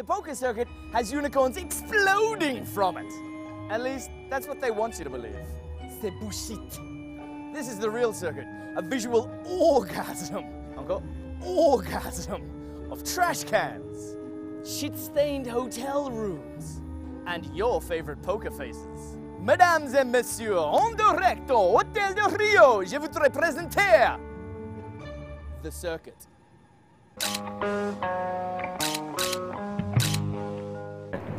The poker circuit has unicorns exploding from it. At least, that's what they want you to believe. C'est bullshit. This is the real circuit, a visual orgasm. Uncle? Orgasm of trash cans, shit-stained hotel rooms, and your favorite poker faces. Mesdames et messieurs, en direct au Hôtel de Rio, je voudrais présenter the circuit.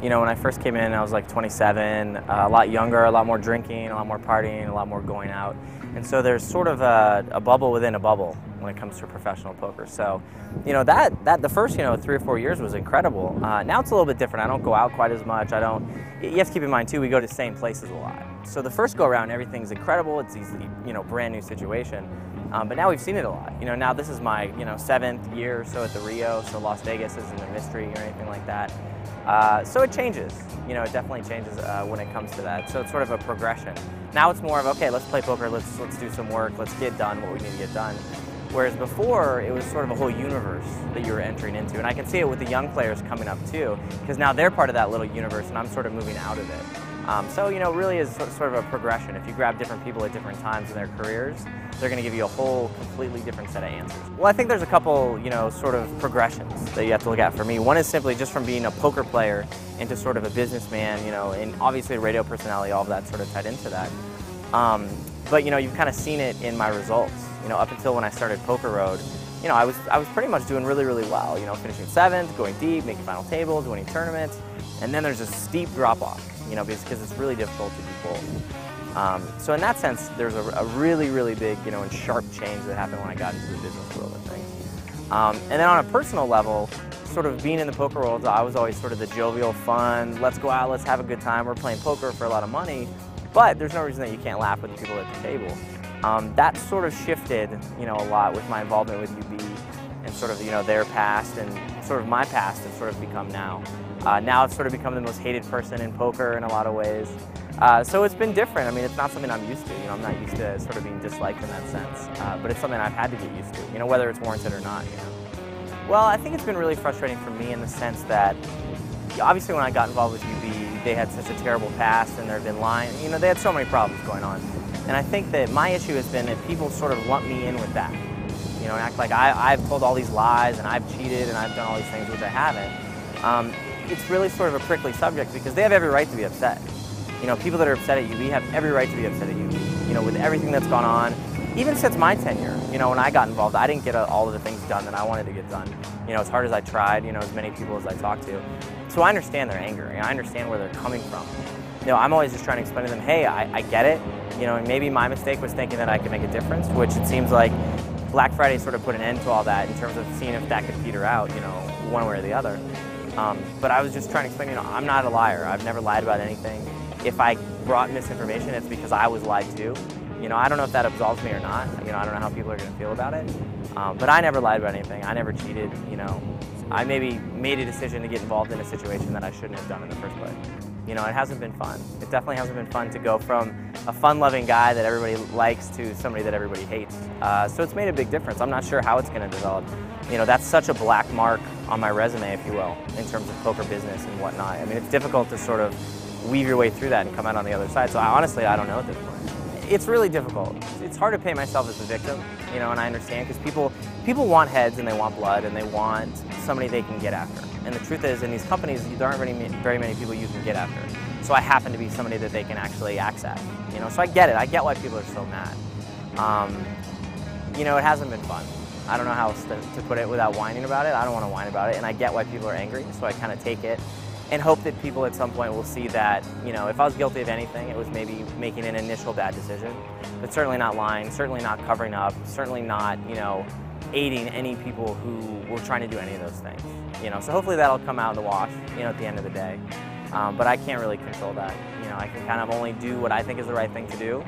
You know, when I first came in, I was like 27, a lot younger, a lot more drinking, a lot more partying, a lot more going out. And so there's sort of a bubble within a bubble when it comes to professional poker. So, you know, that the first, 3 or 4 years was incredible. Now it's a little bit different. I don't go out quite as much. You have to keep in mind too, we go to the same places a lot. So the first go around, everything's incredible. It's easily, brand new situation. But now we've seen it a lot. Now this is my, 7th year or so at the Rio, so Las Vegas isn't a mystery or anything like that. So it changes, it definitely changes when it comes to that. So it's sort of a progression. Now it's more of, okay, let's play poker, let's do some work, let's get done what we need to get done. Whereas before, it was sort of a whole universe that you were entering into. And I can see it with the young players coming up too, because now they're part of that little universe and I'm sort of moving out of it. So, it really is sort of a progression. If you grab different people at different times in their careers, they're going to give you a whole completely different set of answers. Well, I think there's a couple, sort of progressions that you have to look at for me. One is simply just from being a poker player into sort of a businessman, and obviously a radio personality, all of that sort of tied into that. But, you've kind of seen it in my results. Up until when I started Poker Road, I was pretty much doing really, really well. Finishing 7th, going deep, making final tables, winning tournaments, and then there's a steep drop-off. Because it's really difficult to do both. So in that sense, there's a really, really big, and sharp change that happened when I got into the business world of things. And then on a personal level, sort of being in the poker world, I was always sort of the jovial, fun, let's go out, let's have a good time, we're playing poker for a lot of money, but there's no reason that you can't laugh with the people at the table. That sort of shifted, a lot with my involvement with UB and sort of, their past and sort of my past has sort of become now. Now I've sort of become the most hated person in poker in a lot of ways. So it's been different. I mean, it's not something I'm used to. I'm not used to sort of being disliked in that sense. But it's something I've had to get used to, whether it's warranted or not. Well, I think it's been really frustrating for me in the sense that, obviously when I got involved with UB, they had such a terrible past and there had been lying. They had so many problems going on. And I think that my issue has been that people sort of lump me in with that. And act like I've told all these lies and I've cheated and I've done all these things, which I haven't. It's really sort of a prickly subject because they have every right to be upset. People that are upset at UB have every right to be upset at UB. With everything that's gone on, even since my tenure, when I got involved, I didn't get all of the things done that I wanted to get done. As hard as I tried, as many people as I talked to. So I understand their anger, I understand where they're coming from. I'm always just trying to explain to them, hey, I get it, and maybe my mistake was thinking that I could make a difference, which it seems like Black Friday sort of put an end to all that in terms of seeing if that could peter out, one way or the other. But I was just trying to explain, I'm not a liar. I've never lied about anything. If I brought misinformation, it's because I was lied to. I don't know if that absolves me or not. I don't know how people are going to feel about it. But I never lied about anything. I never cheated, I maybe made a decision to get involved in a situation that I shouldn't have done in the first place. It hasn't been fun. It definitely hasn't been fun to go from a fun-loving guy that everybody likes to somebody that everybody hates. So it's made a big difference. I'm not sure how it's going to develop. That's such a black mark on my resume, if you will, in terms of poker business and whatnot. I mean, it's difficult to sort of weave your way through that and come out on the other side. So honestly, I don't know at this point. It's really difficult. It's hard to paint myself as the victim, and I understand because people want heads and they want blood and they want somebody they can get after. And the truth is, in these companies, there aren't very many people you can get after. So I happen to be somebody that they can actually access. So I get it. I get why people are so mad. It hasn't been fun. I don't know how else to put it without whining about it. I don't want to whine about it, and I get why people are angry, so I kind of take it and hope that people at some point will see that, if I was guilty of anything, it was maybe making an initial bad decision, but certainly not lying, certainly not covering up, certainly not, aiding any people who were trying to do any of those things. So hopefully that'll come out in the wash, at the end of the day. But I can't really control that. I can kind of only do what I think is the right thing to do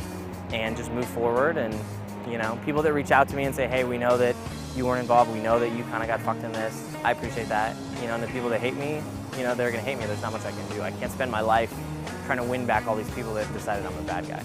and just move forward. And, people that reach out to me and say, hey, we know that you weren't involved, we know that you kind of got fucked in this, I appreciate that. And the people that hate me, they're going to hate me. There's not much I can do. I can't spend my life trying to win back all these people that decided I'm a bad guy.